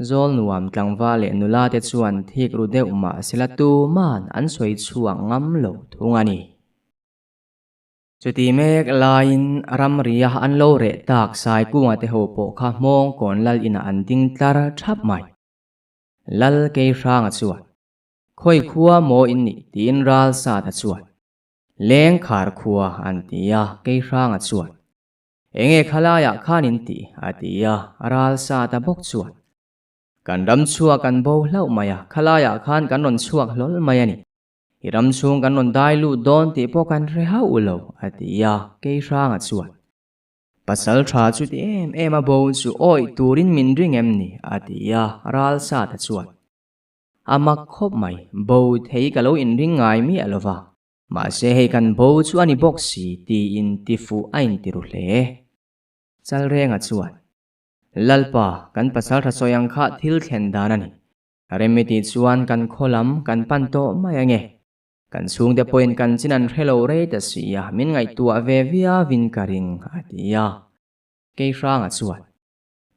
zol nuam tlangwa le nula te chuan thik ru deuh ma silatu man an soi chuang ngam lo thungani chuti mek lain ram ria an lo re tak sai kunga te ho po kha mong kon lal ina an ding tlar thap mai lal ke ranga chuan khoi khuwa mo in ni tin ral sa ta chuan leng khar khuwa an tia ke ranga chuan enge khalaya khanin ti atia ral sa ta bok chuan kan ram chua kan bo hlau maya khalaya khan kan ron chuak lol maya ni iram chung kan ron dai lu don ti po kan re ha ulo atia ke ranga chuan pasal tha chu ti em a bo chu oi turin min ring em ni atia ral sa ta chuan amak khop mai bo thei ka lo in ring ngai mi alova ma se hei kan bo chu ani boxi ti in ti fu ain ti ru hle chal renga chuan lalpa kan pasal tha soyang kha thil thlen danani remiti chuan kan kholam kan panto mayange kan chung de point kan chinan hello re ta sia min ngai tua ve via vin karing atia ke ranga chuan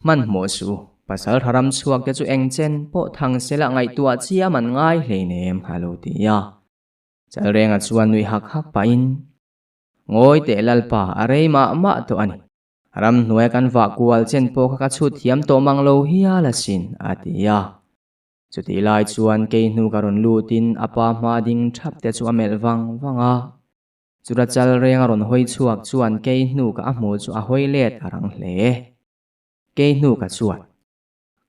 man mo su pasal tharam chuak te chu engchen po thang sela ngai tua chia man ngai hleinem halo tia chal renga chuan nui hak pa in ngoi te lalpa arei ma to ani ram hnuai kan va kual chen po kha chu thiam to manglo hiya la sin atia chuti lai chuan ke hnu karon lutin apa ma ding thap te chu amel wanga Chura chal renga ron hoi chuak chuan ke nu ka amu chu a hoi let arang hle. Ke nu ka chuan.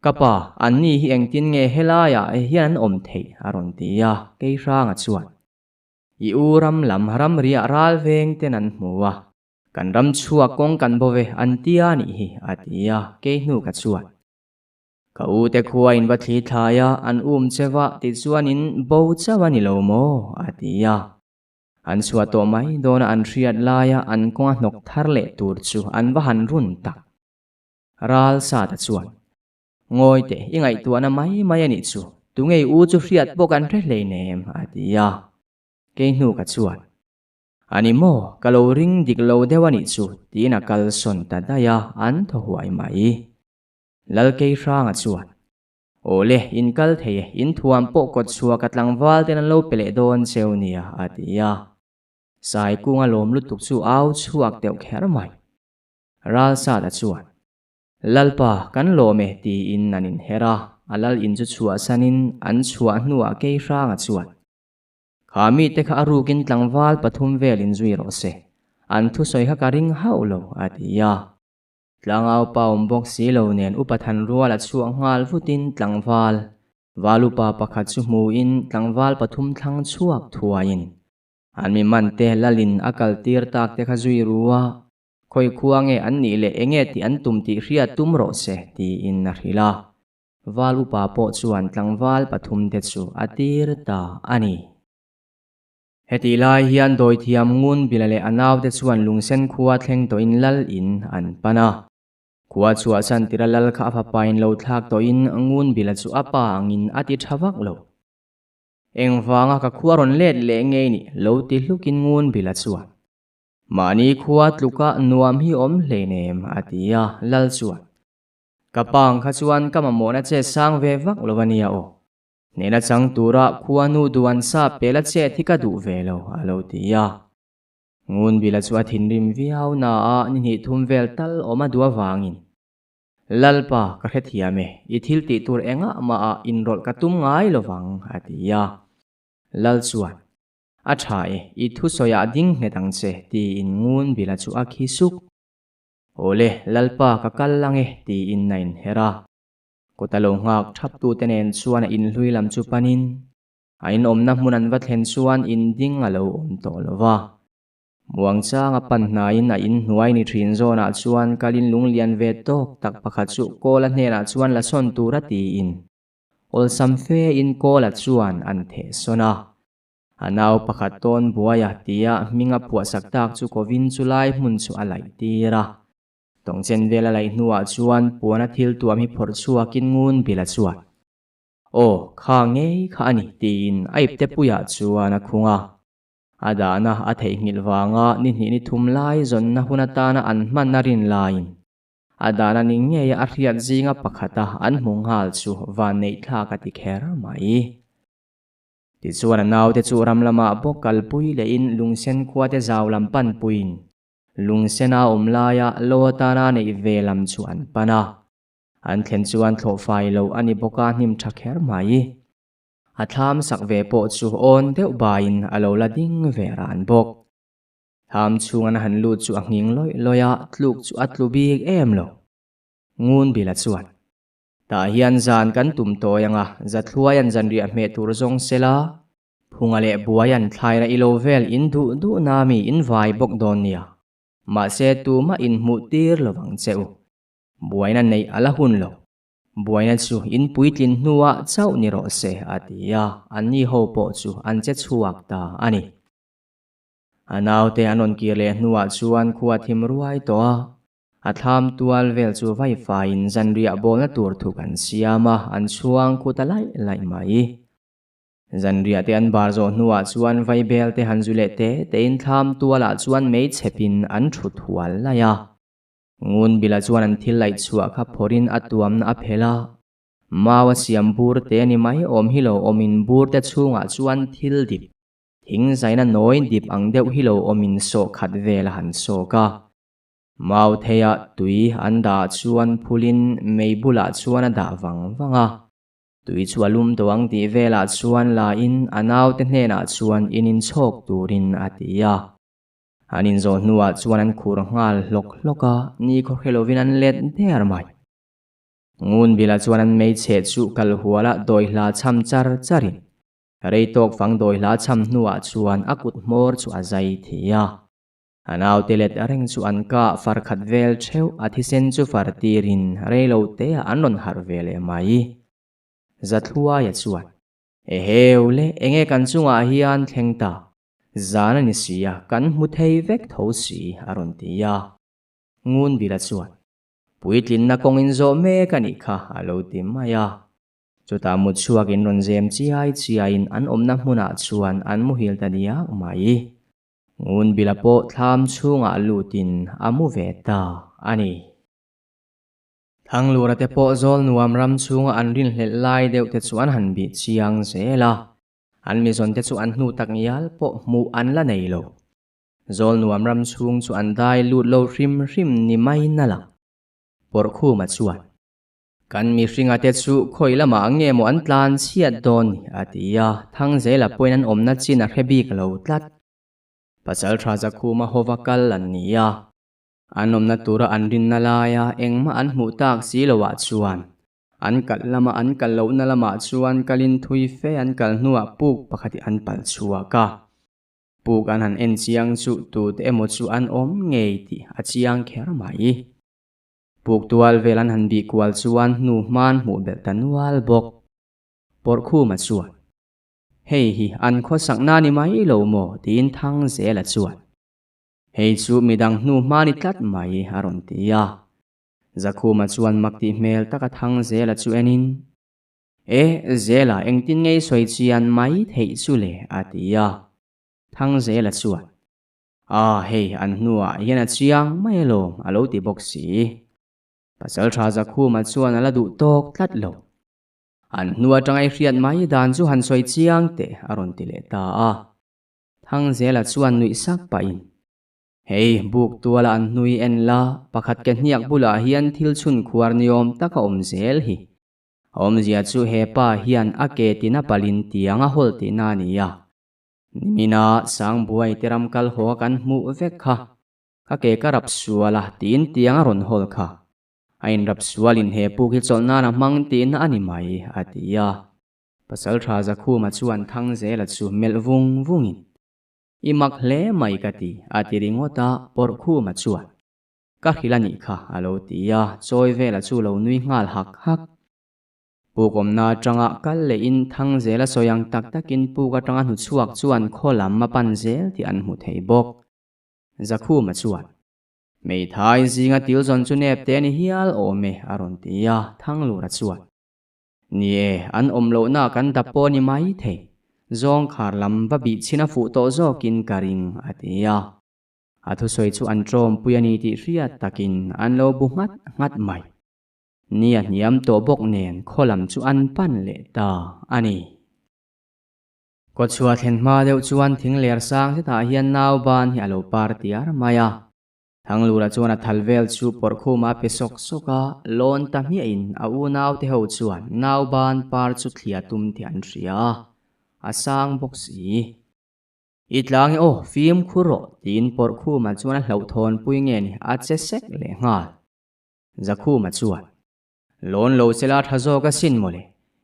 Kapa an ni hi eng tin nge helaya hian om thei aron tia ke ranga chuan. I uram lam haram ria ral veng tenan muwa. Kan ram chuak kong kan bove an tia ni hi atia ke nu ka chuan. Ka u te khuwa in vathli thaya an chewa ti chuan in bo chawa ni lo mo atia. An suwa to mai dona an riat laya an konga nok thar le tur chu an vahan run tak. Ral sa ta chuan. Ngoi te ingai tuana mai ani chu. Tungei u chu riat bo kan re le nem atia. Ke nu ka chuan. Ani mo kalau ring dik lo dewa ni chu tina kal son ta daya an tho huai mai. Lal ke ranga chuan. Ole in kal theye in thuam po kot chua katlang wal tenan lo pele don cheu nia atia. Sai kunga lom lutuk chu au chuak teu kher mai. Ral sa ta chuan. Lalpa kan lome ti in nanin hera alal in chu chua sanin an chua nuwa ke ranga chuan. Kami te ka arukin tlangwal pathum velin zui ro se. An thu soi ha ka ring hau lo atia. Tlangaw pa umbok si lo nen upathan rual at chuang ngal vutin tlangwal. Valupa pakhat chu mu in tlangwal pathum thlang chuak thuain. An mi man te lalin akal tir tak te ka zui ruwa. Khoi khuange an ni le enge ti an tum ti ria tum ro se ti in na rila. Valupa po chuan tlangwal pathum te chu atir ta ani. Heti lai hian doi thiam ngun bilale anaw te chuan lungsen khuwa thleng to in lal in an pana. Khuwa chua san tira lal kha apapain lo thak to in ngun bila chu apa angin ati thawak lo. Engwanga ka khuwa ron let le ngei ni lo ti hlukin ngun bila chuan. Mani khuwa tluka nuam hi om le nem atia lal chuan. Kapang kha chuan kamamona che sang ve vak lovania o. Nena chang tura khuwa nu duan sa pela che thika du velo alo tia. Ngun bila chua thinrim viau na a ni thum vel tal oma dua wangin. Lalpa ka khethiame ithil ti tur enga ma a inrol katum ngai lovang atia. Lal chuan. Athai I thu soya ding ngetang che ti in ngun bila chu akhisuk. Ole lalpa ka kallange ti in nain hera. Kotalo ngak thap tu tenen chuan in hlui lam chu panin. Ain omna munan vathen chuan in ding alo om to lova. Muang cha nga pan na in a in hnuai ni thin zona chuan kalin lung lian ve tok tak pakhat chu kola hnena chuan la son tura ti in. Ol sam fe in kola chuan an the sona. Anaw pakhat ton buaya tia minga puasak tak chu kovin chulai mun chu alai tira. Tong chen vela lai nuwa chuan puana thil tuam hi phor chuakin ngun bila chuan. O kha ngei kha ani tin aip te puya chuan a khunga. Adana a thei ngilwanga ni ni thum lai zon na hunatana an man na rin lain. Adana ni nge a riat zinga pakhata an munghal chu van nei thla ka ti kher mai. Ti chuan naw te chu ramlama bokal pui le in lungsen khuwa te zaw lampan puin. Lungsena omlaya lotana nei velam chu an pana. An thlen chuan thlo fai lo ani boka hnim thakher mai. Atham sak ve po chu on deuh bain alo la ding ve ran bok. Tham chungan han lut chu anging loi loya tluk chu atlubik em lo. Ngun bila chuan. Ta hian zan kan tum toyanga zatluayan zan ria me tur zong sela. Phungale buayan thlaira ilo vel in du nami in vai bok don nia. Ma se tu ma in mutir lovang cheu. Buaina nei ala hun lo. Buaina chu in puitlin nuwa chau ni ro se atia ani ho po chu an che chuak ta ani. Anaw te anon kirle nuwa chuan khuwa thim ruai toa. Atham tual vel chu vai fain zan ria bol na tur thu kan siama an chuang kutalai lai mai. Zan ria te an barzo nuwa chuan vai bel te hanzule te in tham tuala chuan mei chepin an thut hual laya. Ngun bila chuan an thil lai chua kha phorin atuam na aphela. Mawa siam bur te ni mai om hilo omin bur te chunga chuan thil dip. Thing zaina noi dip ang deuh hilo omin so khat vela han so ka. Mau theya tui anda chuan phulin meibula chuan ada wanga. Tui chu alum doang ti vela chuan la in anaw te hnena chuan inin chok turin atia. anin zo nuwa chuan an khur ngal lok loka ni kho helovin an let der mai ngun bila chuan an mei che chu kal huala doi hla cham char charin reitok fang doi hla cham nuwa chuan akut mor chu azai thia anaw telet areng chu an ka farkhat vel theu athisen chu fartirin reilo te anon har vele mai zathua ya chuan heule enge kan chunga hian thlengta zana ni sia kan mu thei vek tho si aron tia ngun bila chuan puitlin na kongin zo me kani kha alo tim maya chuta mu chuakin ron zem chiain an omna hmuna chuan an mu hil ta dia mai ngun bila po thlam chunga lutin amu veta ani thang lura te po zol nuam ram chunga an rin hlel lai deuh te chuan han bi chiang zela an mi zon te chu an hnu tak ngial po mu an la nei lo zol nuam ram chung chu an dai lut lo hrim ni mai na la por khu ma chuan kan mi hringa te chu khoilama nge mo an tlan chiat don atia thang zela poin an omna chin a hrebik lo tlat pasal tha za khu ma hovakal an nia anom na tura an rin na laya engma an hmu tak si lowa chuan an kal lama an kal lo na lama chuan kalin thui fe an kal hnuwa puk pakhati an pal chuaka puk an han en chiang chu tu te emo chu an om ngei ti a chiang kher mai puk tual velan han bi kwal chuan hnu man hmu bel tanual bok por khu ma chuan hei hi an kho sakna ni mai lo mo tin thang zela chuan hei chu midang hnu mani tlat mai aron tia zakhu ma chuan makti mel taka thang zela chu enin zela engtin ngei soi chian mai thei chu le atia thang zela chuan hei an hnuwa hian a chiang mai lo alo ti bok si pasal tha zakhu ma chuan ala du tok tlat lo an hnuwa tangai hriat mai dan chu han soi chiang te aron ti le ta thang zela chuan nui sak pa in hei buk tuala an hnui en la pakhat ke hniak bula hian thil chhun khuar niom taka om zel hi om zia chu hepa hian ake tina palin tianga hol ti na nia nimina sang buai teram kal ho kan hmu vek kha ka ke karap suala tin tianga ron hol kha ain rap sualin he pu hi cholna na mang tin ani mai atia pasal tha za khu ma chuan thang zela chu mel vungin imak hle mai kati atiringota por khu ma chuan ka hilani kha alo tia choi vela chu lo nui ngal hak pukom na tanga kal le in thang zela soyang tak takin puka tanga hnu chuak chuan kholam ma pan zel ti an hmu thei bok zakhu ma chuan mei thai zinga til zon chu nep te ni hial o me aron tia thang lura chuan nie an omlo na kan tapo ni mai thei zong khar lam ba bi china fu to zo kin karing atia athu soi chu an trom puyani ti riat takin an lo bu ngat mai nia niam to bok nen kholam chu an pan le ta ani ko chua thlen ma deuh chuan thing ler sang se ta hian naw ban hi alo par tiar maya thang lura chuan a thalvel chu por khu ma pe sok soka lon ta mi in a u naw te ho chuan naw ban par chu thlia tum ti an ria asang bok si itlang film khuro tin por khu ma chuan a hlau thon pui nge ni a che sek le ngal zakhu ma chuan lon lo sela thazo ka sin mole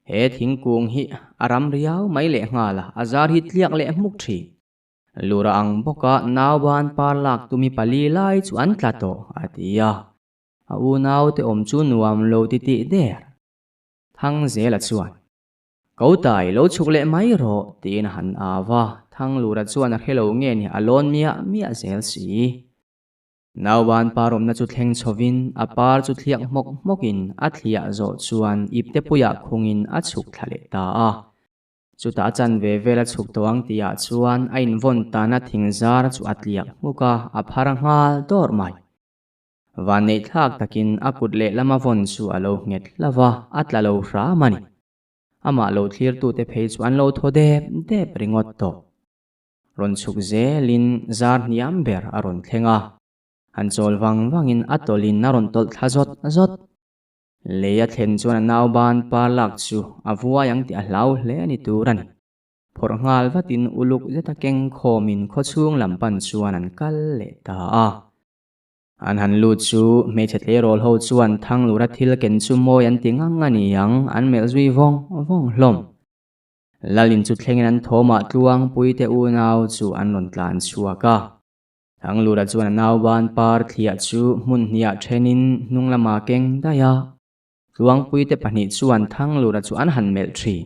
he thingkung hi aram riau mai le ngala azar hi tliak le muk thi lura ang boka nawban par lak tumi pali lai chu an tlato atia a u naw te om chu nuam lo ti der thang zela chuan ko tai lo chuk le mai ro tin han awa thang lura chuan a khelo nge ni alon mia zel si nawban parom na chu thleng chovin a par chu thliak mokin a thlia zo chuan ipte puya khungin a chuk thale ta chuta chan ve vela chuk toang tia chuan a in von ta na thingzar chu atliak muka a pharangal dor mai van nei thak takin akut le lama von chu alo nget lawa atla lo ra mani ama lo thlir tu te phei chuan lo thode de pringot to ron chuk zelin zar niam ber aron thlenga han chol wangin atolin naron tol thazot leya thlen chuan naw ban par lak chu avua yang ti a hlau hle ani turani phor ngal vatin uluk zeta keng khomin kho chung lampan chuan an kal le ta a an han lu chu me chethe rol ho chuan thang lura thil ken chu moi an tingang ani yang an mel zui vong hlom lalin chu thlengin an thoma tluang puite u nau chu an lon tlan chuaka thang lura chuan an nau ban par thlia chu mun hnia thenin hnunglama keng daya tluang puite pahnih chuan thang lura chu an han mel thi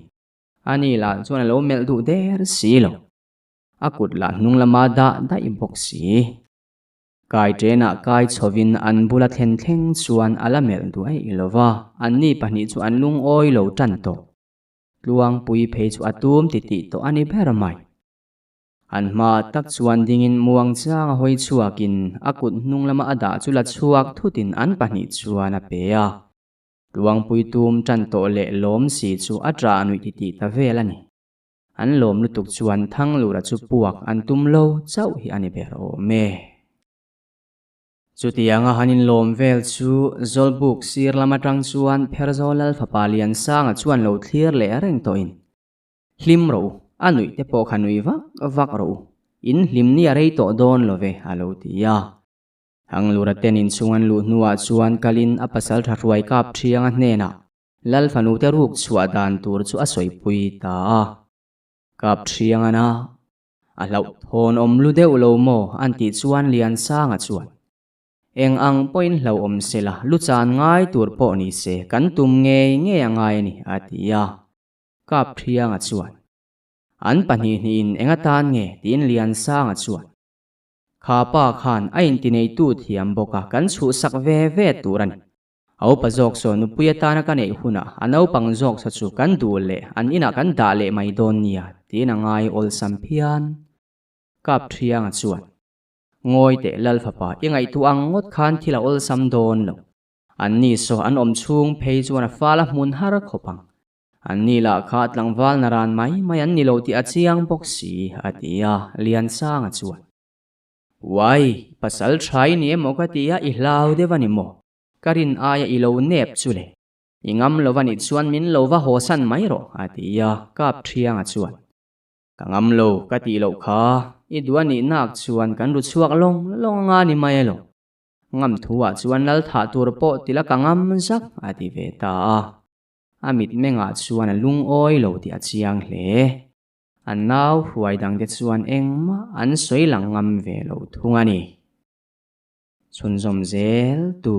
ani la chuan lo mel du der si lo akut la hnunglama da i bok si kai trena kai chovin an bula thleng chuan ala mel du ai ilova anni pahnih chu an lung oi lo tan to luang pui phei chu atum ti to ani beramai an ma tak chuan dingin muang chang hoi chuakin akut hnunglama ada chula chuak thutin an pahnih chuan a pe a luang pui tum tan to le lom si chu atra anui ti ta velani an lom lutuk chuan thang lura chu puak an tum lo chau hi ani ber o me chutianga hanin lom vel chu zolbuk sir lama tang chuan pherzolal phapalian sanga chuan lo thlir le reng to in hlim ro anui te po khanui vak ro in hlim ni arei to don love alo tia hang lura tenin chungan lu nuwa chuan kalin apasal tharuai kap thianga hnena lal phanu te ruk chua dan tur chu asoi pui ta kap thianga na a lau thon om lu deuh lo mo anti chuan lian sanga chuan eng ang point lo om sela lu chan ngai tur po ni se kan tum nge angai ni atia kap thianga chuan an pani ni in enga tan nge tin lian sanga chuan khapa khan a in tinei tu thiam boka kan chu sak ve turan au pa jok so nu puya ta na ka nei huna anau pang jok sa chu kan du le an ina kan da le mai don nia tin angai ol sampian kap thianga chuan ngoi te lal phapa ingai tu ang ngot khan thila ol sam don lo anni so an om chung phei chuan a fala mun har khopang anni la khat langwal naran mai an ni lo ti achiang boxi atia lian sanga chuan wai pasal thai ni moka tia I hlau devani mo karin aya I lo nep chule ingam lovani chuan min lova hosan mai ro atia kap thianga chuan kangam lo kati lo kha iduani nak chuan kan ru chuak long nga ni mai lo ngam thuwa chuan lal tha tur po tila kangam zak ati ve ta amit menga chuan lung oi lo ti achiang hle an nau huai dang te chuan engma an soi lang ngam ve lo thungani chunzom zel tu